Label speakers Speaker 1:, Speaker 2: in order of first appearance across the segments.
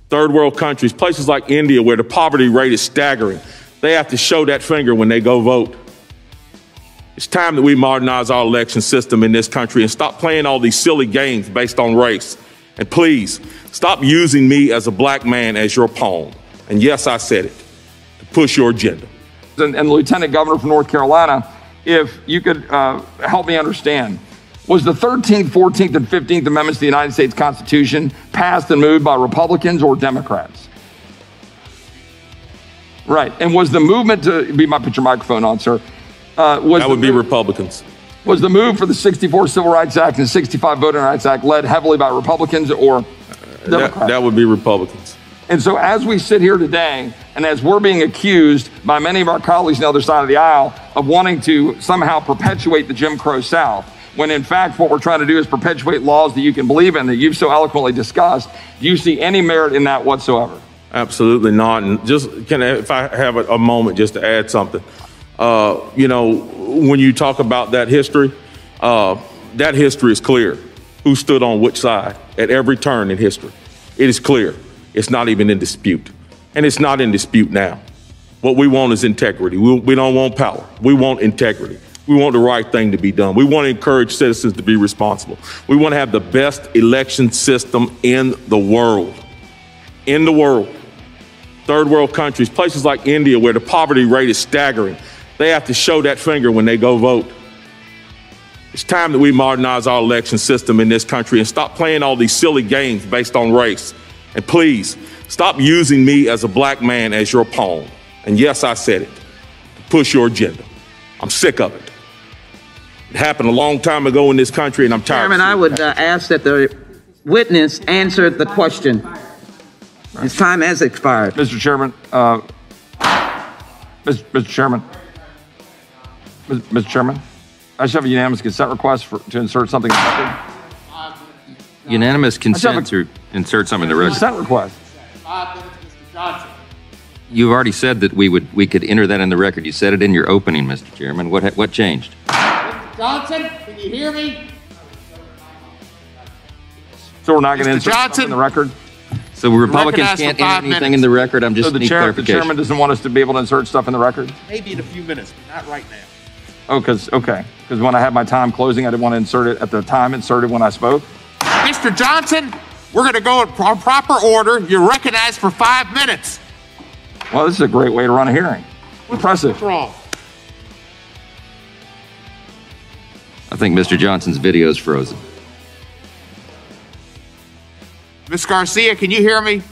Speaker 1: Third world countries, places like India where the poverty rate is staggering, they have to show that finger when they go vote. It's time that we modernize our election system in this country and stop playing all these silly games based on race. And please, stop using me as a black man as your pawn. And yes, I said it, to push your agenda.
Speaker 2: And the Lieutenant Governor from North Carolina, if you could help me understand, was the 13th, 14th, and 15th Amendments to the United States Constitution passed and moved by Republicans or Democrats? Right. And was the movement to put your microphone on, sir?
Speaker 1: That would be Republicans.
Speaker 2: Was the move for the 64 Civil Rights Act and the 65 Voting Rights Act led heavily by Republicans or Democrats?
Speaker 1: That would be Republicans.
Speaker 2: And so as we sit here today, and as we're being accused by many of our colleagues on the other side of the aisle of wanting to somehow perpetuate the Jim Crow South, when in fact what we're trying to do is perpetuate laws that you can believe in, that you've so eloquently discussed, do you see any merit in that whatsoever?
Speaker 1: Absolutely not. And if I have a moment just to add something. When you talk about that history is clear. Who stood on which side at every turn in history. It is clear. It's not even in dispute. And it's not in dispute now. What we want is integrity. We don't want power. We want integrity. We want the right thing to be done. We want to encourage citizens to be responsible. We want to have the best election system in the world. In the world. Third world countries, places like India where the poverty rate is staggering, they have to show that finger when they go vote. It's time that we modernize our election system in this country and stop playing all these silly games based on race. And please, stop using me as a black man as your pawn. And yes, I said it, to push your agenda. I'm sick of it. It happened a long time ago in this country, and I'm tired.
Speaker 3: Chairman, I would ask that the witness answer the question. His time has expired.
Speaker 2: Mr. Chairman, Mr. Chairman, Mr. Chairman, I should have a unanimous consent request to insert something in the record.
Speaker 4: Unanimous consent to insert something in the record.
Speaker 2: Consent request.
Speaker 5: 5 minutes, Mr. Johnson.
Speaker 4: You've already said that we could enter that in the record. You said it in your opening, Mr. Chairman. What changed?
Speaker 5: Mr. Johnson, can you hear me?
Speaker 2: So we're not going to insert something in the record?
Speaker 4: So Republicans can't enter anything in the record? I'm just
Speaker 2: so the chairman doesn't want us to be able to insert stuff in the record?
Speaker 5: Maybe in a few minutes, but not right now.
Speaker 2: Oh, because when I had my time closing, I didn't want to insert it at the time inserted when I spoke.
Speaker 5: Mr. Johnson, we're going to go in proper order. You're recognized for 5 minutes.
Speaker 2: Well, this is a great way to run a hearing. Impressive.
Speaker 5: What's wrong?
Speaker 4: I think Mr. Johnson's video is frozen.
Speaker 5: Ms. Garcia, can you hear me?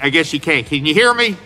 Speaker 5: I guess you can't. Can you hear me?